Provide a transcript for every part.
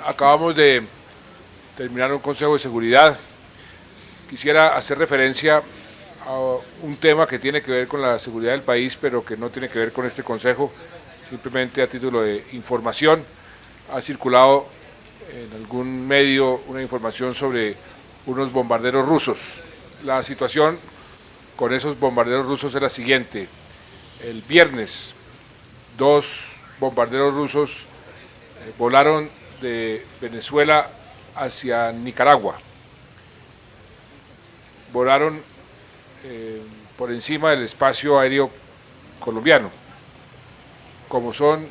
Acabamos de terminar un Consejo de Seguridad. Quisiera hacer referencia a un tema que tiene que ver con la seguridad del país, pero que no tiene que ver con este Consejo, simplemente a título de información. Ha circulado en algún medio una información sobre unos bombarderos rusos. La situación con esos bombarderos rusos es la siguiente. El viernes, 2 bombarderos rusos volaron de Venezuela hacia Nicaragua. Volaron por encima del espacio aéreo colombiano. Como son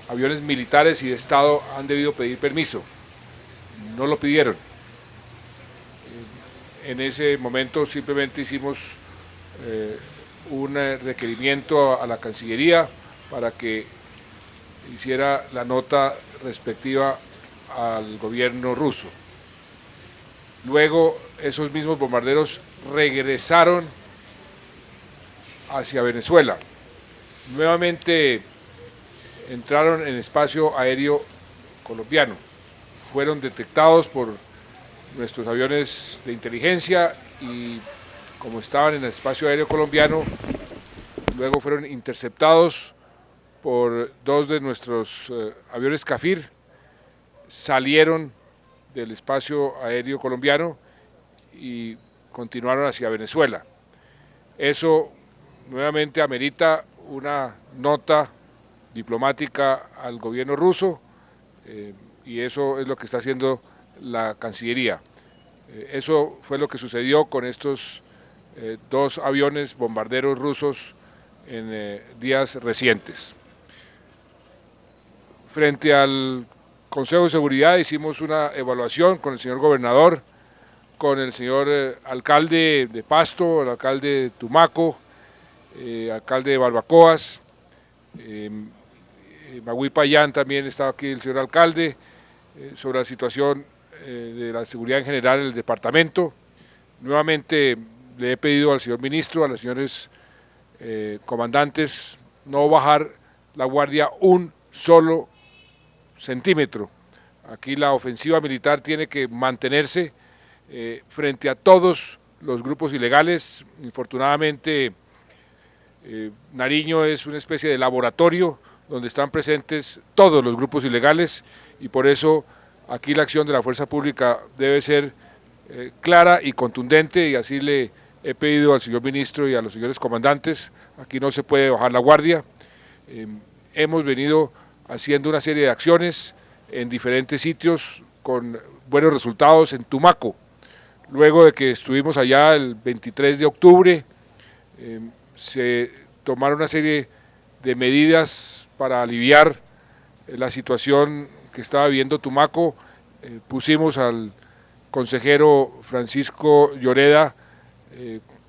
aviones militares y de Estado, han debido pedir permiso. No lo pidieron. En ese momento simplemente hicimos un requerimiento a la Cancillería para que hiciera la nota respectiva al gobierno ruso. Luego esos mismos bombarderos regresaron hacia Venezuela. Nuevamente entraron en espacio aéreo colombiano. Fueron detectados por nuestros aviones de inteligencia y como estaban en el espacio aéreo colombiano, luego fueron interceptados por 2 de nuestros aviones Cafir, salieron del espacio aéreo colombiano y continuaron hacia Venezuela. Eso nuevamente amerita una nota diplomática al gobierno ruso y eso es lo que está haciendo la Cancillería. Eso fue lo que sucedió con estos 2 aviones bombarderos rusos en días recientes. Frente al Consejo de Seguridad hicimos una evaluación con el señor gobernador, con el señor alcalde de Pasto, el alcalde de Tumaco, alcalde de Barbacoas, Magui Payán también estaba aquí el señor alcalde, sobre la situación de la seguridad en general en el departamento. Nuevamente le he pedido al señor ministro, a los señores comandantes, no bajar la guardia un solo centímetro. Aquí la ofensiva militar tiene que mantenerse frente a todos los grupos ilegales. Infortunadamente, Nariño es una especie de laboratorio donde están presentes todos los grupos ilegales y por eso aquí la acción de la fuerza pública debe ser clara y contundente y así le he pedido al señor ministro y a los señores comandantes, aquí no se puede bajar la guardia. Hemos venido haciendo una serie de acciones en diferentes sitios con buenos resultados en Tumaco. Luego de que estuvimos allá el 23 de octubre, se tomaron una serie de medidas para aliviar la situación que estaba viviendo Tumaco. Pusimos al consejero Francisco Lloreda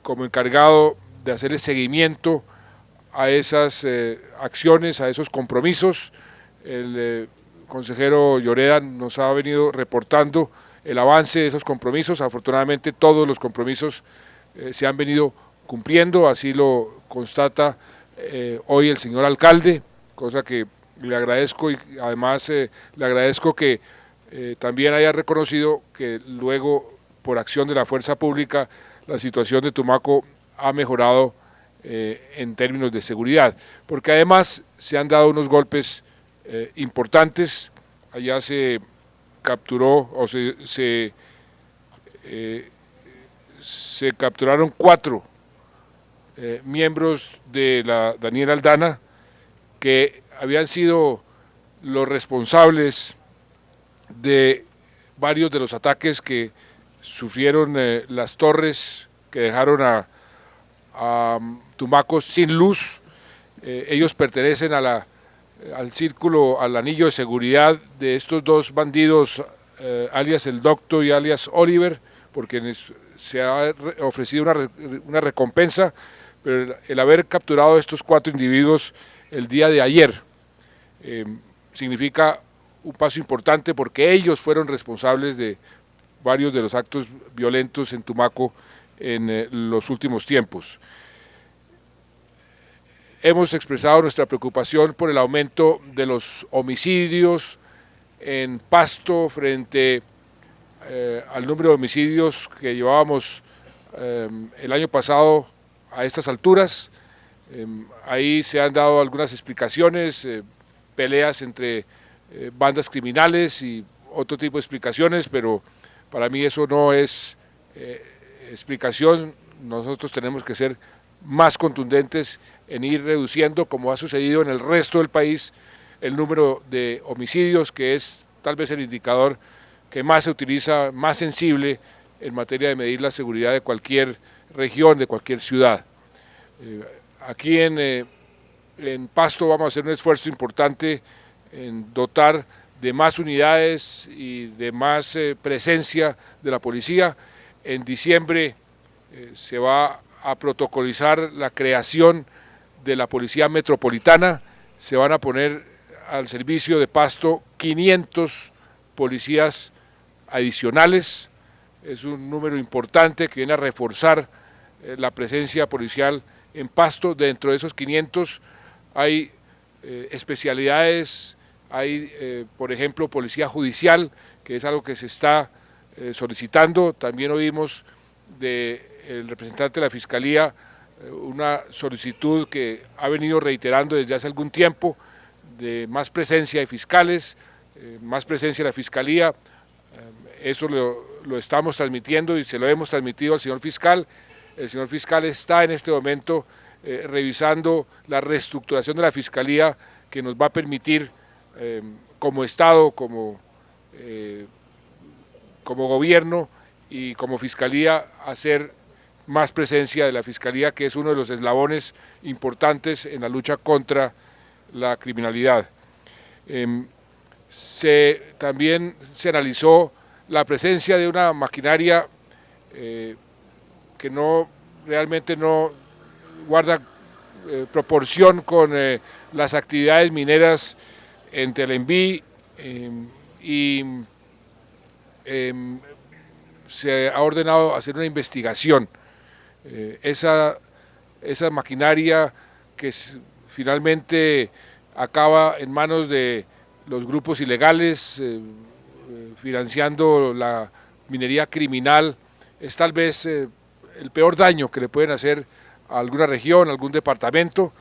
como encargado de hacer el seguimiento a esas acciones, a esos compromisos. El consejero Lloreda nos ha venido reportando el avance de esos compromisos. Afortunadamente todos los compromisos se han venido cumpliendo, así lo constata hoy el señor alcalde, cosa que le agradezco y además le agradezco que también haya reconocido que luego por acción de la fuerza pública la situación de Tumaco ha mejorado en términos de seguridad, porque además se han dado unos golpes importantes. Allá se capturó o se capturaron 4 miembros de la Daniel Aldana que habían sido los responsables de varios de los ataques que sufrieron las torres que dejaron a Tumaco sin luz. Ellos pertenecen a al círculo, al anillo de seguridad de estos 2 bandidos, alias El Docto y alias Oliver, porque se ha ofrecido una recompensa, pero el haber capturado a estos 4 individuos el día de ayer significa un paso importante porque ellos fueron responsables de varios de los actos violentos en Tumaco en los últimos tiempos. hemos expresado nuestra preocupación por el aumento de los homicidios en Pasto frente al número de homicidios que llevábamos el año pasado a estas alturas. Ahí se han dado algunas explicaciones, peleas entre bandas criminales y otro tipo de explicaciones, pero para mí eso no es explicación. Nosotros tenemos que ser más contundentes en ir reduciendo, como ha sucedido en el resto del país, el número de homicidios, que es tal vez el indicador que más se utiliza, más sensible en materia de medir la seguridad de cualquier región, de cualquier ciudad. Aquí en Pasto vamos a hacer un esfuerzo importante en dotar de más unidades y de más presencia de la policía. En diciembre se va a protocolizar la creación de la Policía Metropolitana. Se van a poner al servicio de Pasto 500 policías adicionales. Es un número importante que viene a reforzar la presencia policial en Pasto. Dentro de esos 500 hay especialidades, hay por ejemplo policía judicial, que es algo que se está solicitando. También oímos del representante de la Fiscalía una solicitud que ha venido reiterando desde hace algún tiempo de más presencia de fiscales, más presencia de la Fiscalía. Eso lo estamos transmitiendo y se lo hemos transmitido al señor fiscal. El señor fiscal está en este momento revisando la reestructuración de la Fiscalía, que nos va a permitir como Estado, como gobierno y como Fiscalía hacer más presencia de la Fiscalía, que es uno de los eslabones importantes en la lucha contra la criminalidad. También se analizó la presencia de una maquinaria que realmente no guarda proporción con las actividades mineras en Telembí, y se ha ordenado hacer una investigación. Esa maquinaria que finalmente acaba en manos de los grupos ilegales, financiando la minería criminal, es tal vez el peor daño que le pueden hacer a alguna región, a algún departamento,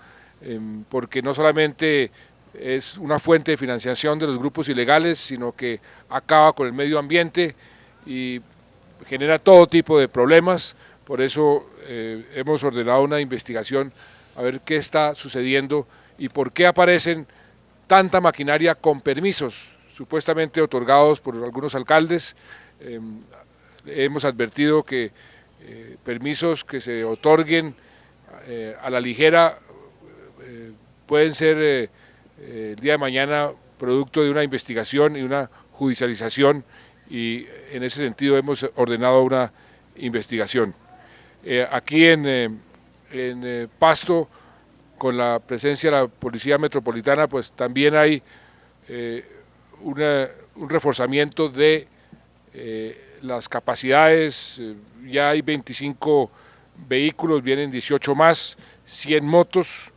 porque no solamente es una fuente de financiación de los grupos ilegales, sino que acaba con el medio ambiente y genera todo tipo de problemas. Por eso hemos ordenado una investigación a ver qué está sucediendo y por qué aparecen tanta maquinaria con permisos supuestamente otorgados por algunos alcaldes. Hemos advertido que permisos que se otorguen a la ligera pueden ser el día de mañana producto de una investigación y una judicialización, y en ese sentido hemos ordenado una investigación. Aquí en Pasto, con la presencia de la Policía Metropolitana, pues también hay un reforzamiento de las capacidades. Ya hay 25 vehículos, vienen 18 más, 100 motos,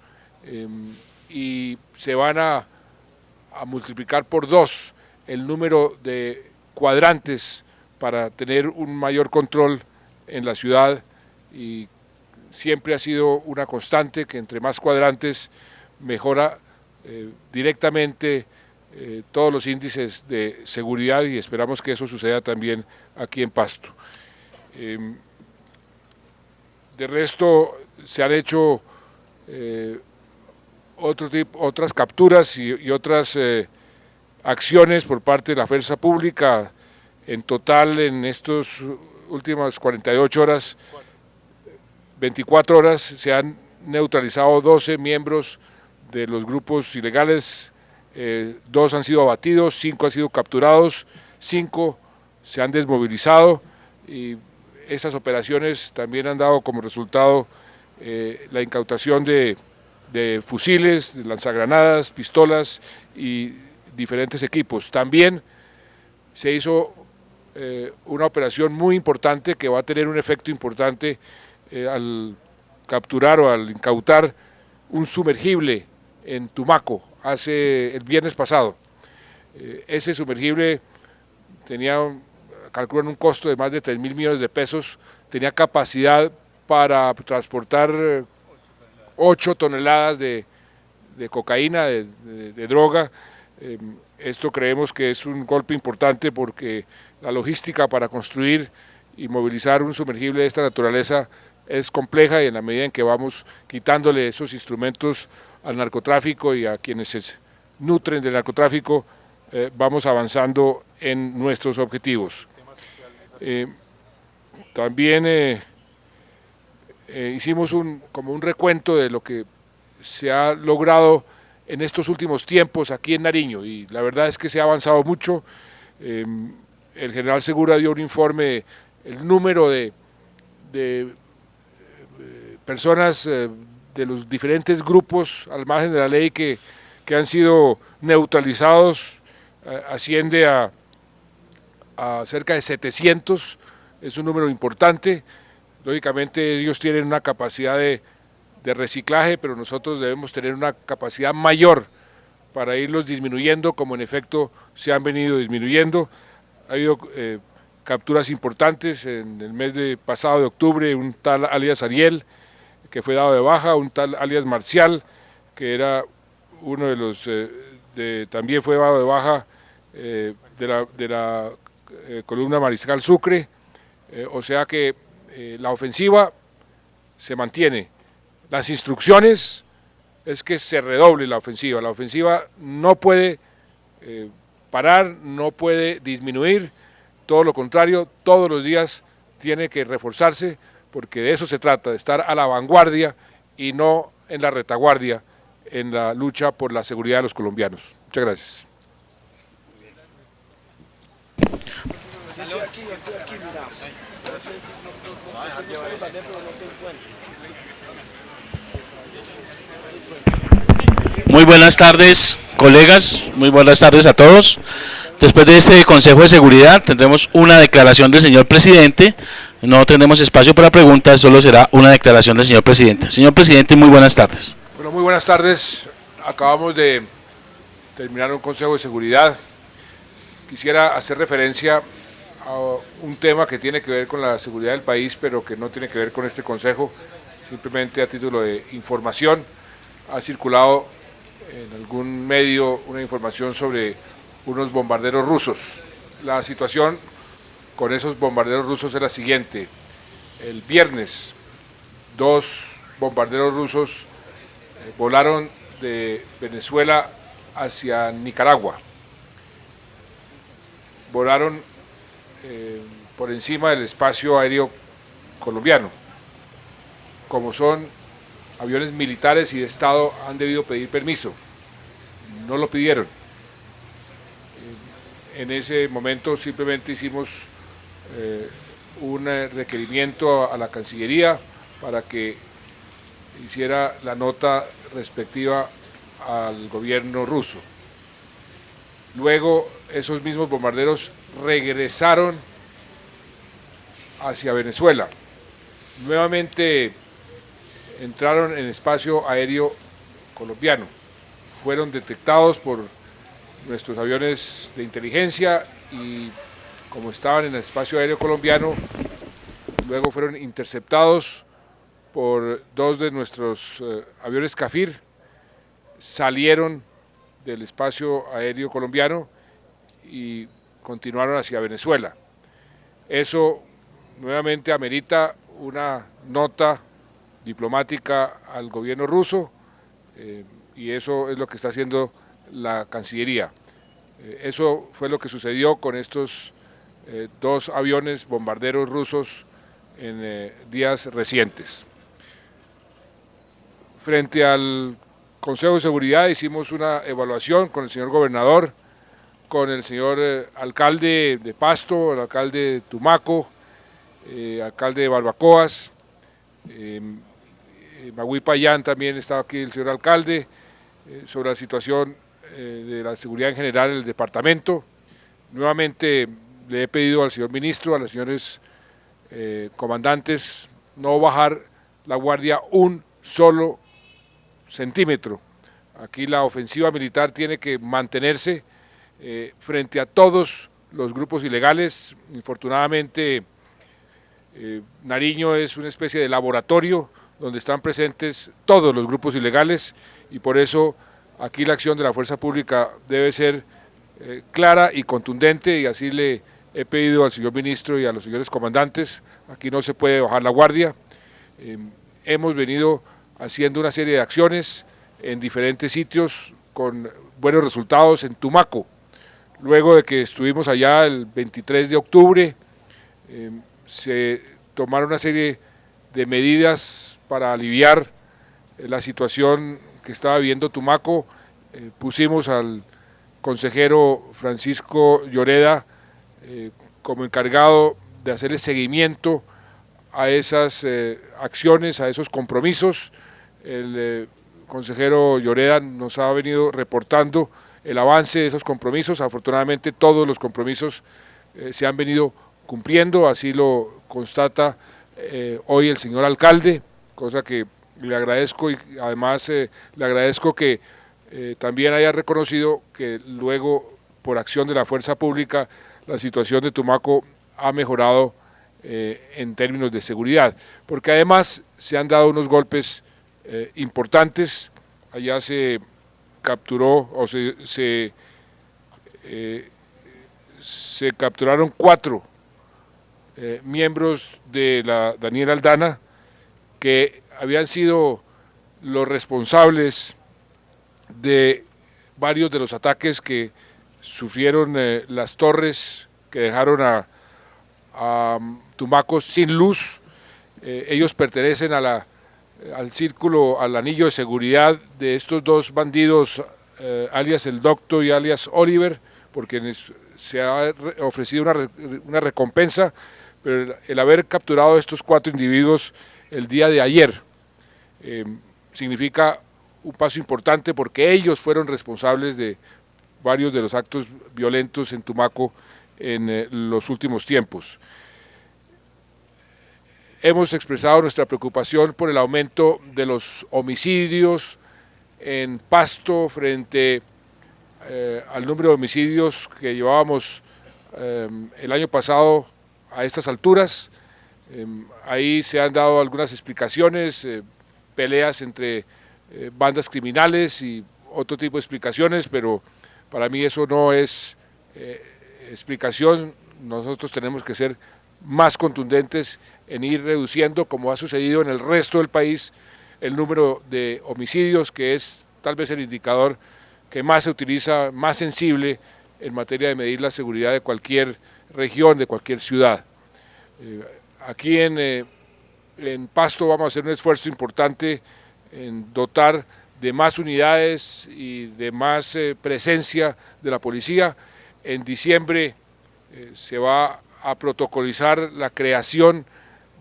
y se van a multiplicar por 2 el número de cuadrantes para tener un mayor control en la ciudad, y siempre ha sido una constante que entre más cuadrantes mejora directamente todos los índices de seguridad, y esperamos que eso suceda también aquí en Pasto. De resto se han hecho otras capturas y otras acciones por parte de la fuerza pública. En total, en estas últimas 48 horas, 24 horas, se han neutralizado 12 miembros de los grupos ilegales, 2 han sido abatidos, 5 han sido capturados, 5 se han desmovilizado, y esas operaciones también han dado como resultado la incautación de fusiles, de lanzagranadas, pistolas y diferentes equipos. También se hizo una operación muy importante que va a tener un efecto importante al capturar o al incautar un sumergible en Tumaco el viernes pasado. Ese sumergible tenía, calculan un costo de más de 3.000 millones de pesos, tenía capacidad para transportar 8 toneladas de cocaína, de droga. Esto creemos que es un golpe importante porque la logística para construir y movilizar un sumergible de esta naturaleza es compleja, y en la medida en que vamos quitándole esos instrumentos al narcotráfico y a quienes se nutren del narcotráfico, vamos avanzando en nuestros objetivos. También hicimos como un recuento de lo que se ha logrado en estos últimos tiempos aquí en Nariño, y la verdad es que se ha avanzado mucho. El general Segura dio un informe, el número de personas de los diferentes grupos al margen de la ley que han sido neutralizados asciende a cerca de 700, es un número importante. Lógicamente ellos tienen una capacidad de reciclaje, pero nosotros debemos tener una capacidad mayor para irlos disminuyendo, como en efecto se han venido disminuyendo. Ha habido capturas importantes en el mes pasado de octubre, un tal alias Ariel, que fue dado de baja, un tal alias Marcial, que era uno de los, también fue dado de baja de la columna Mariscal Sucre, o sea que la ofensiva se mantiene. Las instrucciones es que se redoble la ofensiva no puede parar, no puede disminuir, todo lo contrario, todos los días tiene que reforzarse, porque de eso se trata, de estar a la vanguardia y no en la retaguardia en la lucha por la seguridad de los colombianos. Muchas gracias. Muy buenas tardes, colegas, muy buenas tardes a todos. Después de este Consejo de Seguridad tendremos una declaración del señor presidente. No tendremos espacio para preguntas, solo será una declaración del señor presidente. Señor presidente, muy buenas tardes. Bueno, muy buenas tardes. Acabamos de terminar un Consejo de Seguridad. Quisiera hacer referencia a un tema que tiene que ver con la seguridad del país, pero que no tiene que ver con este Consejo, simplemente a título de información. Ha circulado en algún medio una información sobre unos bombarderos rusos. La situación con esos bombarderos rusos es la siguiente. El viernes, 2 bombarderos rusos volaron de Venezuela hacia Nicaragua. Volaron por encima del espacio aéreo colombiano. Como son aviones militares y de Estado, han debido pedir permiso. No lo pidieron. En ese momento simplemente hicimos un requerimiento a la Cancillería para que hiciera la nota respectiva al gobierno ruso. Luego esos mismos bombarderos regresaron hacia Venezuela. Nuevamente entraron en espacio aéreo colombiano. Fueron detectados por nuestros aviones de inteligencia y, como estaban en el espacio aéreo colombiano, luego fueron interceptados por 2 de nuestros aviones Cafir, salieron del espacio aéreo colombiano y continuaron hacia Venezuela. Eso nuevamente amerita una nota diplomática al gobierno ruso, y eso es lo que está haciendo la Cancillería. Eso fue lo que sucedió con estos 2 aviones bombarderos rusos en días recientes. Frente al Consejo de Seguridad hicimos una evaluación con el señor gobernador, con el señor alcalde de Pasto, el alcalde de Tumaco, alcalde de Barbacoas, Magui Payán también estaba aquí el señor alcalde, sobre la situación de la seguridad en general en el departamento. Nuevamente le he pedido al señor ministro, a los señores comandantes, no bajar la guardia un solo centímetro. Aquí la ofensiva militar tiene que mantenerse frente a todos los grupos ilegales. Infortunadamente, Nariño es una especie de laboratorio donde están presentes todos los grupos ilegales y por eso aquí la acción de la fuerza pública debe ser clara y contundente, y así le he pedido al señor ministro y a los señores comandantes. Aquí no se puede bajar la guardia. Hemos venido haciendo una serie de acciones en diferentes sitios con buenos resultados. En Tumaco, luego de que estuvimos allá el 23 de octubre, se tomaron una serie de medidas para aliviar la situación que estaba viviendo Tumaco. Pusimos al consejero Francisco Lloreda como encargado de hacerle seguimiento a esas acciones, a esos compromisos. El consejero Lloreda nos ha venido reportando el avance de esos compromisos. Afortunadamente todos los compromisos se han venido cumpliendo, así lo constata hoy el señor alcalde, cosa que le agradezco, y además le agradezco que también haya reconocido que luego, por acción de la fuerza pública, la situación de Tumaco ha mejorado en términos de seguridad, porque además se han dado unos golpes importantes. Allá se capturó o se capturaron 4 miembros de la Daniel Aldana, que habían sido los responsables de varios de los ataques que sufrieron las torres que dejaron a Tumaco sin luz. Ellos pertenecen al círculo, al anillo de seguridad de estos 2 bandidos, alias El Docto y alias Oliver, porque se ha ofrecido una recompensa, pero el haber capturado a estos 4 individuos el día de ayer significa un paso importante, porque ellos fueron responsables de varios de los actos violentos en Tumaco en los últimos tiempos. Hemos expresado nuestra preocupación por el aumento de los homicidios en Pasto frente al número de homicidios que llevábamos el año pasado a estas alturas. Ahí se han dado algunas explicaciones, peleas entre bandas criminales y otro tipo de explicaciones, pero para mí eso no es explicación. Nosotros tenemos que ser más contundentes en ir reduciendo, como ha sucedido en el resto del país, el número de homicidios, que es tal vez el indicador que más se utiliza, más sensible en materia de medir la seguridad de cualquier región, de cualquier ciudad. Aquí en Pasto vamos a hacer un esfuerzo importante en dotar de más unidades y de más presencia de la policía. En diciembre se va a protocolizar la creación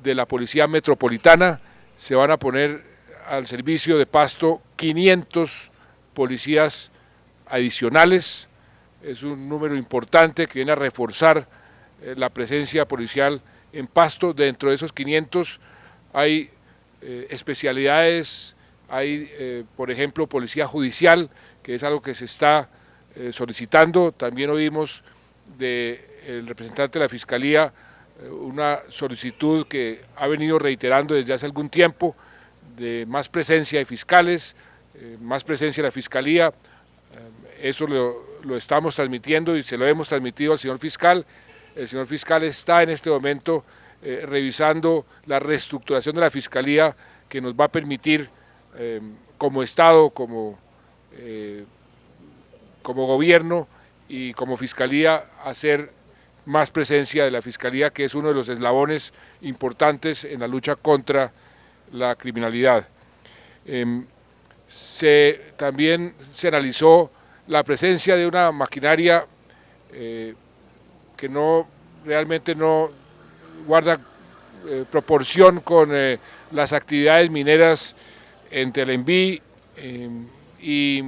de la Policía Metropolitana. Se van a poner al servicio de Pasto 500 policías adicionales. Es un número importante que viene a reforzar la presencia policial en Pasto. Dentro de esos 500 hay especialidades, hay por ejemplo policía judicial, que es algo que se está solicitando. También oímos del representante de la Fiscalía una solicitud que ha venido reiterando desde hace algún tiempo de más presencia de fiscales, más presencia de la Fiscalía. Eso lo estamos transmitiendo y se lo hemos transmitido al señor fiscal. El señor fiscal está en este momento revisando la reestructuración de la Fiscalía, que nos va a permitir como Estado, como gobierno y como Fiscalía hacer más presencia de la Fiscalía, que es uno de los eslabones importantes en la lucha contra la criminalidad. También se analizó la presencia de una maquinaria que realmente no guarda proporción con las actividades mineras en Telembí, y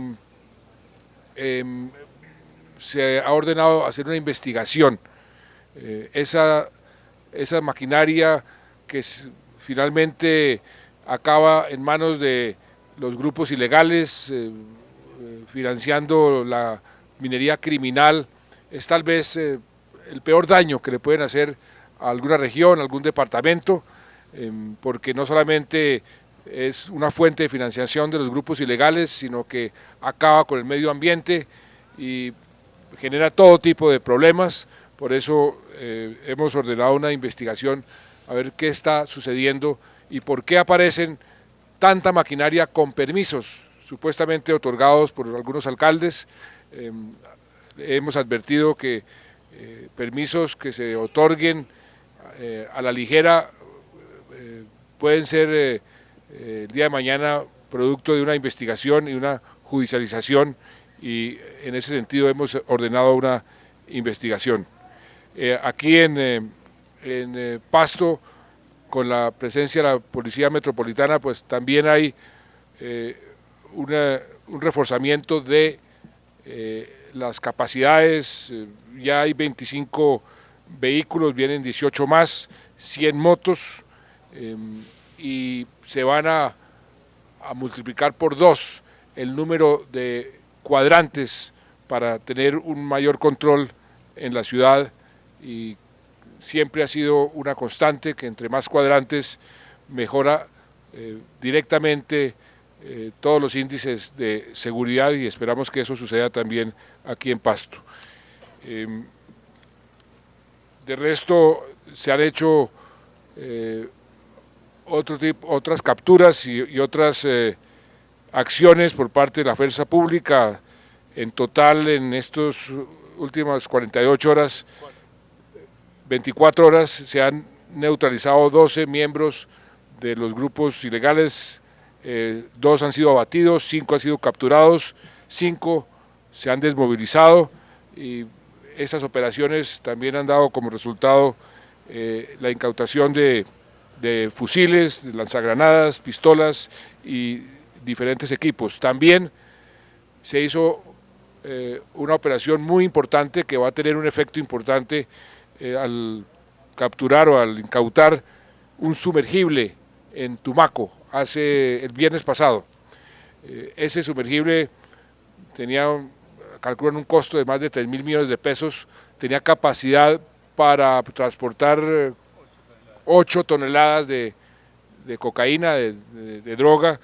se ha ordenado hacer una investigación. Esa maquinaria que finalmente acaba en manos de los grupos ilegales, financiando la minería criminal, es tal vez el peor daño que le pueden hacer a alguna región, a algún departamento, porque no solamente es una fuente de financiación de los grupos ilegales, sino que acaba con el medio ambiente y genera todo tipo de problemas. Por eso hemos ordenado una investigación a ver qué está sucediendo y por qué aparecen tanta maquinaria con permisos supuestamente otorgados por algunos alcaldes. Hemos advertido que permisos que se otorguen a la ligera pueden ser el día de mañana producto de una investigación y una judicialización, y en ese sentido hemos ordenado una investigación. Aquí en Pasto, con la presencia de la Policía Metropolitana, pues también hay un reforzamiento de las capacidades. Ya hay 25 vehículos, vienen 18 más, 100 motos, y se van a multiplicar por 2 el número de cuadrantes para tener un mayor control en la ciudad, y siempre ha sido una constante que entre más cuadrantes mejora directamente todos los índices de seguridad, y esperamos que eso suceda también aquí en Pasto. De resto se han hecho otras capturas y otras acciones por parte de la fuerza pública. En total, en estas últimas 48 horas, 24 horas, se han neutralizado 12 miembros de los grupos ilegales, 2 han sido abatidos, 5 han sido capturados, 5 se han desmovilizado, y esas operaciones también han dado como resultado la incautación de fusiles, de lanzagranadas, pistolas y diferentes equipos. También se hizo una operación muy importante que va a tener un efecto importante al capturar o al incautar un sumergible en Tumaco el viernes pasado. Ese sumergible calculan un costo de más de 3.000 millones de pesos, tenía capacidad para transportar 8 toneladas de cocaína, de droga.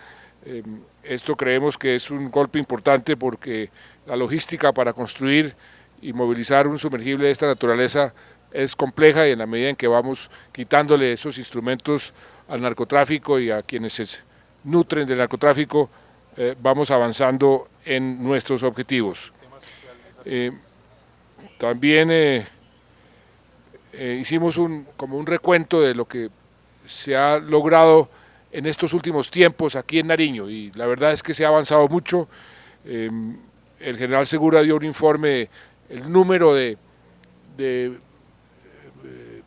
Esto creemos que es un golpe importante porque la logística para construir y movilizar un sumergible de esta naturaleza es compleja, y en la medida en que vamos quitándole esos instrumentos al narcotráfico y a quienes se nutren del narcotráfico, vamos avanzando en nuestros objetivos. También hicimos como un recuento de lo que se ha logrado en estos últimos tiempos aquí en Nariño, y la verdad es que se ha avanzado mucho. El general Segura dio un informe, el número de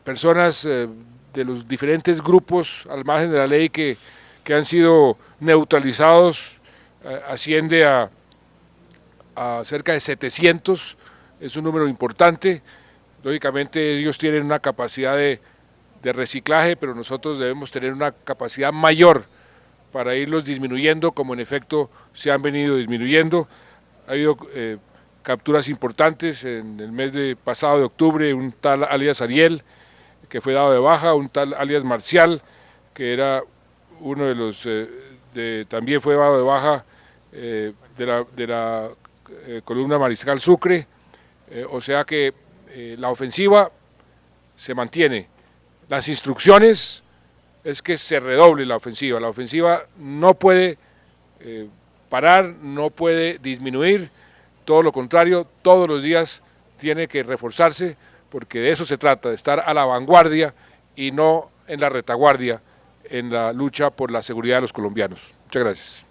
personas de los diferentes grupos al margen de la ley que han sido neutralizados, asciende a cerca de 700, es un número importante. Lógicamente ellos tienen una capacidad de reciclaje, pero nosotros debemos tener una capacidad mayor para irlos disminuyendo, como en efecto se han venido disminuyendo. Ha habido capturas importantes en el mes pasado de octubre, un tal alias Ariel, que fue dado de baja, un tal alias Marcial, que era uno de los, también fue dado de baja de la columna Mariscal Sucre, o sea que la ofensiva se mantiene. Las instrucciones es que se redoble la ofensiva no puede parar, no puede disminuir, todo lo contrario, todos los días tiene que reforzarse, porque de eso se trata, de estar a la vanguardia y no en la retaguardia en la lucha por la seguridad de los colombianos. Muchas gracias.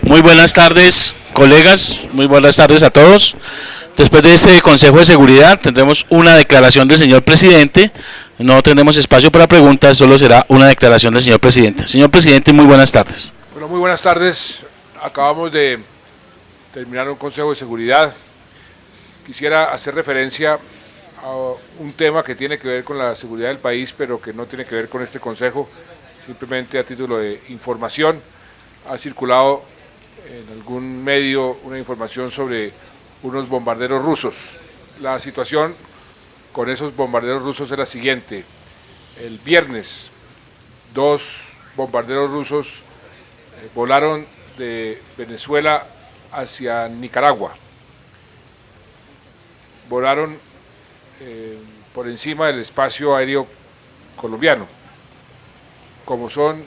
Muy buenas tardes, colegas, muy buenas tardes a todos. Después de este Consejo de Seguridad tendremos una declaración del señor presidente. No tendremos espacio para preguntas, solo será una declaración del señor presidente. Señor presidente, muy buenas tardes. Bueno, muy buenas tardes. Acabamos de terminar un Consejo de Seguridad. Quisiera hacer referencia a un tema que tiene que ver con la seguridad del país, pero que no tiene que ver con este Consejo, simplemente a título de información. Ha circulado en algún medio una información sobre unos bombarderos rusos. La situación con esos bombarderos rusos es la siguiente. El viernes, 2 bombarderos rusos volaron de Venezuela hacia Nicaragua. Volaron por encima del espacio aéreo colombiano. Como son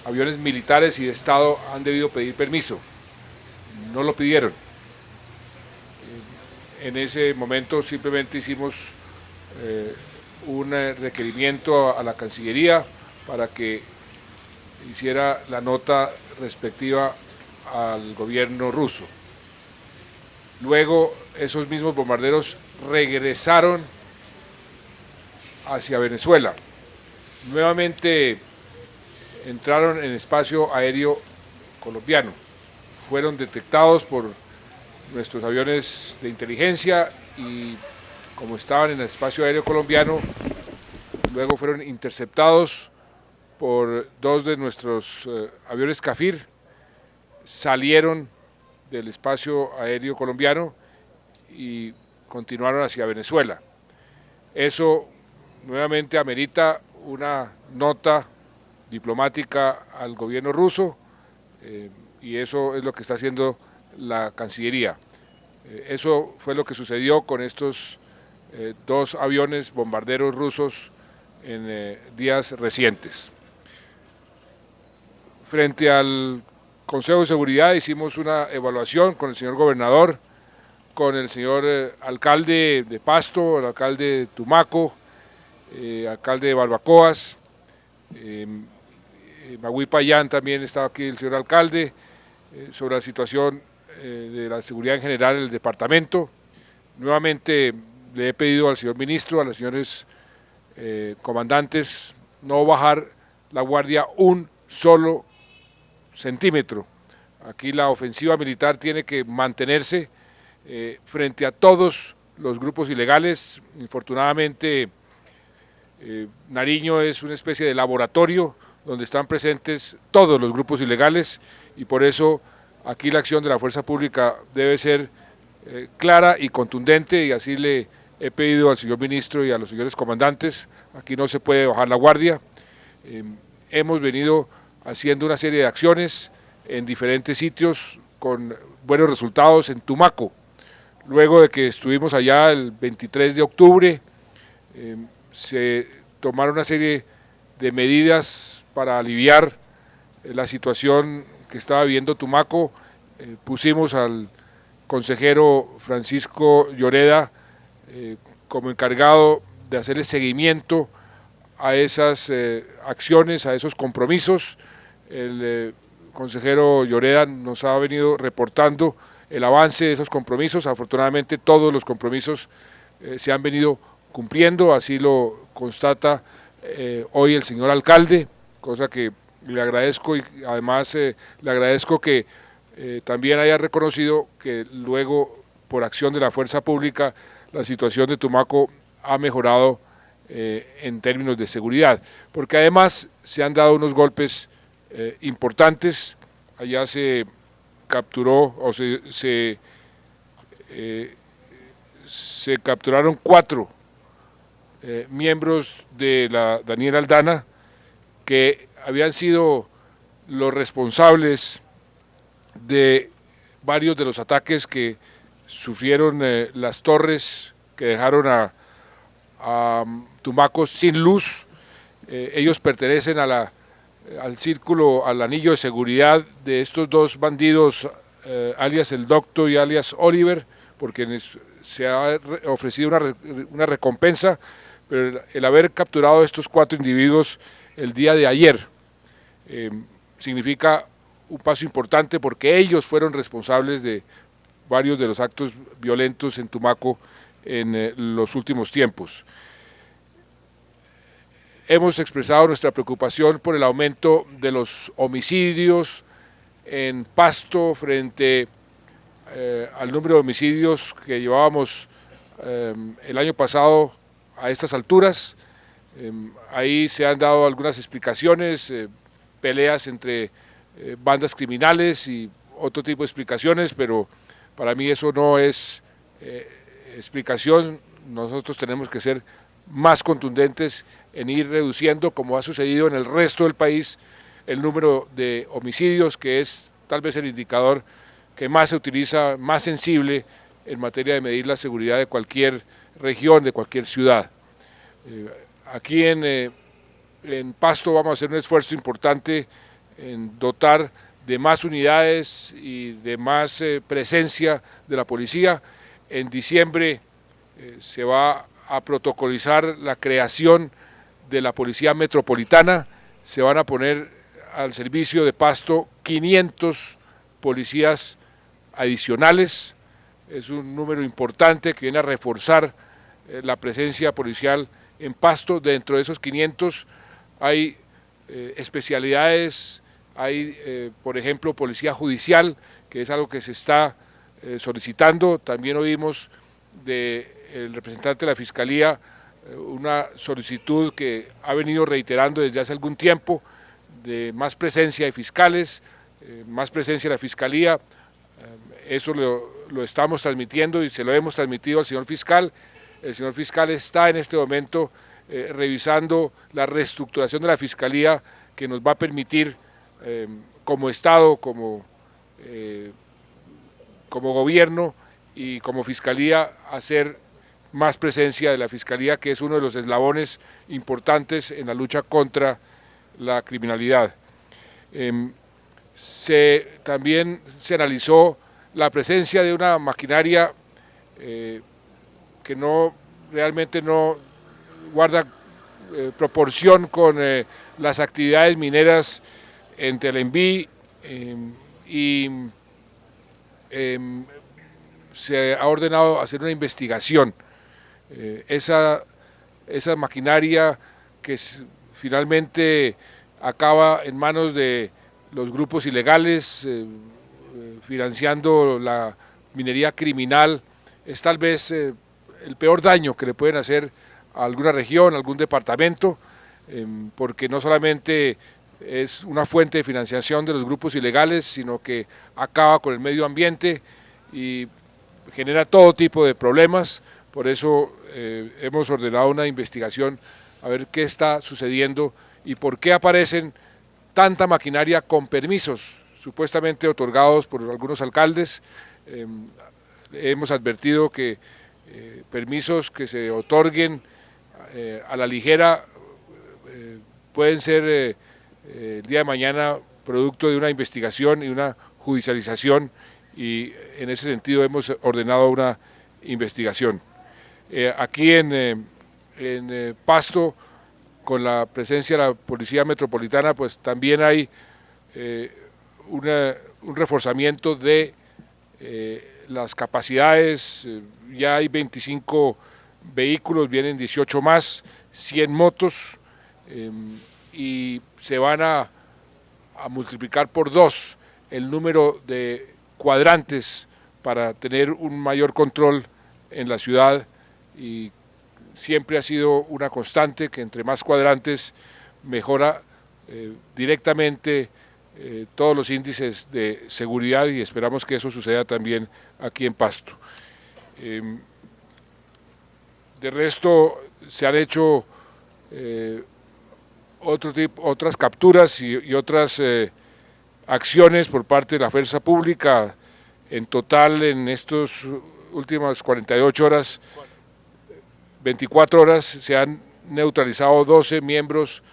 aviones militares y de Estado, han debido pedir permiso. No lo pidieron. En ese momento simplemente hicimos un requerimiento a la Cancillería para que hiciera la nota respectiva al gobierno ruso. Luego esos mismos bombarderos regresaron hacia Venezuela. Nuevamente entraron en espacio aéreo colombiano. Fueron detectados por nuestros aviones de inteligencia y como estaban en el espacio aéreo colombiano, luego fueron interceptados por 2 de nuestros aviones Cafir, salieron del espacio aéreo colombiano y continuaron hacia Venezuela. Eso nuevamente amerita una nota diplomática al gobierno ruso y eso es lo que está haciendo la Cancillería. Eso fue lo que sucedió con estos 2 aviones bombarderos rusos en días recientes. Frente al Consejo de Seguridad hicimos una evaluación con el señor gobernador, con el señor alcalde de Pasto, el alcalde de Tumaco, alcalde de Barbacoas, Magui Payán también estaba aquí el señor alcalde, sobre la situación de la seguridad en general en el departamento. Nuevamente le he pedido al señor ministro, a los señores comandantes, no bajar la guardia un solo centímetro. Aquí la ofensiva militar tiene que mantenerse frente a todos los grupos ilegales. Infortunadamente, Nariño es una especie de laboratorio donde están presentes todos los grupos ilegales y por eso aquí la acción de la fuerza pública debe ser clara y contundente y así le he pedido al señor ministro y a los señores comandantes, aquí no se puede bajar la guardia. Hemos venido haciendo una serie de acciones en diferentes sitios con buenos resultados en Tumaco. Luego de que estuvimos allá el 23 de octubre, se tomaron una serie de medidas para aliviar la situación que estaba viviendo Tumaco. Pusimos al consejero Francisco Lloreda como encargado de hacerle seguimiento a esas acciones, a esos compromisos. El consejero Lloreda nos ha venido reportando el avance de esos compromisos. Afortunadamente todos los compromisos se han venido cumpliendo, así lo constata hoy el señor alcalde, cosa que le agradezco y además le agradezco que también haya reconocido que luego por acción de la fuerza pública la situación de Tumaco ha mejorado en términos de seguridad, porque además se han dado unos golpes importantes. Allá se capturó o se capturaron 4 miembros de la Daniel Aldana que habían sido los responsables de varios de los ataques que sufrieron las torres que dejaron a Tumaco sin luz. Ellos pertenecen a al círculo, al anillo de seguridad de estos 2 bandidos, alias el Docto y alias Oliver, porque se ha ofrecido una recompensa, pero el haber capturado a estos 4 individuos el día de ayer significa un paso importante porque ellos fueron responsables de varios de los actos violentos en Tumaco en los últimos tiempos. Hemos expresado nuestra preocupación por el aumento de los homicidios en Pasto frente al número de homicidios que llevábamos el año pasado a estas alturas. Ahí se han dado algunas explicaciones, peleas entre bandas criminales y otro tipo de explicaciones, pero para mí eso no es explicación. Nosotros tenemos que ser más contundentes en ir reduciendo, como ha sucedido en el resto del país, el número de homicidios, que es tal vez el indicador que más se utiliza, más sensible en materia de medir la seguridad de cualquier región, de cualquier ciudad. Aquí en Pasto vamos a hacer un esfuerzo importante en dotar de más unidades y de más presencia de la policía. En diciembre se va a protocolizar la creación de la Policía Metropolitana. Se van a poner al servicio de Pasto 500 policías adicionales. Es un número importante que viene a reforzar la presencia policial en Pasto. Dentro de esos 500 hay especialidades, hay por ejemplo policía judicial, que es algo que se está solicitando. También oímos del representante de la Fiscalía una solicitud que ha venido reiterando desde hace algún tiempo de más presencia de fiscales, más presencia de la Fiscalía. Eso lo estamos transmitiendo y se lo hemos transmitido al señor fiscal. El señor fiscal está en este momento revisando la reestructuración de la Fiscalía, que nos va a permitir como Estado, como gobierno y como Fiscalía hacer más presencia de la Fiscalía, que es uno de los eslabones importantes en la lucha contra la criminalidad. También se analizó la presencia de una maquinaria que realmente no guarda proporción con las actividades mineras en Telenví, y se ha ordenado hacer una investigación. Esa maquinaria que finalmente acaba en manos de los grupos ilegales, financiando la minería criminal, es tal vez el peor daño que le pueden hacer a alguna región, a algún departamento, porque no solamente es una fuente de financiación de los grupos ilegales, sino que acaba con el medio ambiente y genera todo tipo de problemas. Por eso hemos ordenado una investigación a ver qué está sucediendo y por qué aparecen tanta maquinaria con permisos supuestamente otorgados por algunos alcaldes. Hemos advertido que permisos que se otorguen a la ligera pueden ser el día de mañana producto de una investigación y una judicialización, y en ese sentido hemos ordenado una investigación. Aquí en Pasto, con la presencia de la Policía Metropolitana, pues también hay un reforzamiento de las capacidades. Ya hay 25 vehículos, vienen 18 más, 100 motos, y se van a multiplicar por 2 el número de cuadrantes para tener un mayor control en la ciudad, y siempre ha sido una constante que entre más cuadrantes mejora directamente todos los índices de seguridad, y esperamos que eso suceda también aquí en Pasto. De resto se han hecho otras capturas y otras acciones por parte de la fuerza pública. En total, en estas últimas 48 horas, 24 horas, se han neutralizado 12 miembros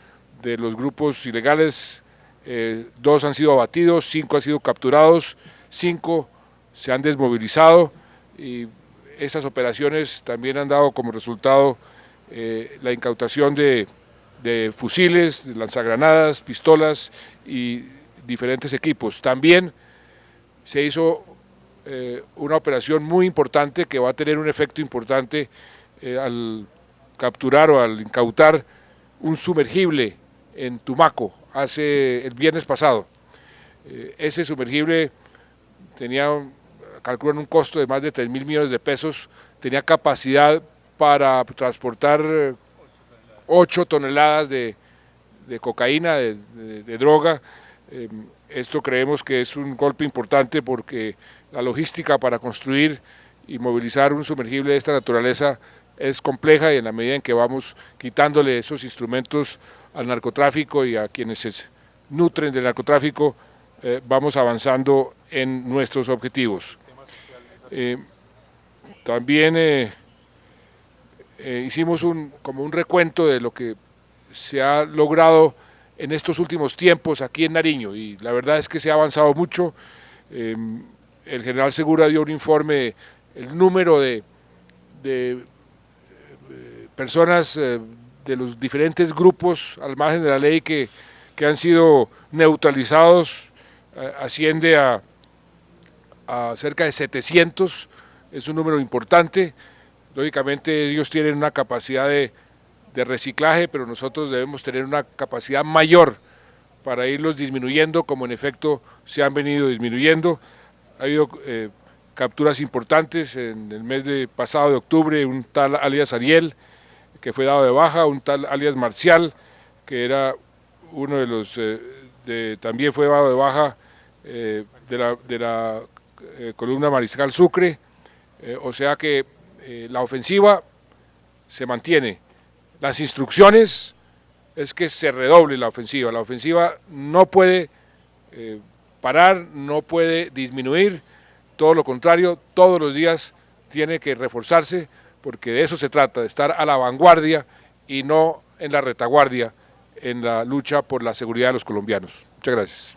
de los grupos ilegales, 2 han sido abatidos, 5 han sido capturados, 5 se han desmovilizado, y esas operaciones también han dado como resultado la incautación de fusiles, de lanzagranadas, pistolas y diferentes equipos. También se hizo una operación muy importante que va a tener un efecto importante al capturar o al incautar un sumergible en Tumaco el viernes pasado. Ese sumergible calculan un costo de más de 3.000 millones de pesos, tenía capacidad para transportar 8 toneladas de cocaína, de droga. Esto creemos que es un golpe importante porque la logística para construir y movilizar un sumergible de esta naturaleza es compleja, y en la medida en que vamos quitándole esos instrumentos al narcotráfico y a quienes se nutren del narcotráfico, vamos avanzando en nuestros objetivos. También hicimos como un recuento de lo que se ha logrado en estos últimos tiempos aquí en Nariño, y la verdad es que se ha avanzado mucho. El general Segura dio un informe, el número de personas de los diferentes grupos al margen de la ley que han sido neutralizados, asciende a cerca de 700, es un número importante. Lógicamente ellos tienen una capacidad de reciclaje, pero nosotros debemos tener una capacidad mayor para irlos disminuyendo, como en efecto se han venido disminuyendo. Ha habido capturas importantes en el mes pasado de octubre, un tal alias Ariel, que fue dado de baja, un tal alias Marcial, que era uno de los, también fue dado de baja de la columna Mariscal Sucre, o sea que la ofensiva se mantiene. Las instrucciones es que se redoble la ofensiva no puede parar, no puede disminuir, todo lo contrario, todos los días tiene que reforzarse, porque de eso se trata, de estar a la vanguardia y no en la retaguardia en la lucha por la seguridad de los colombianos. Muchas gracias.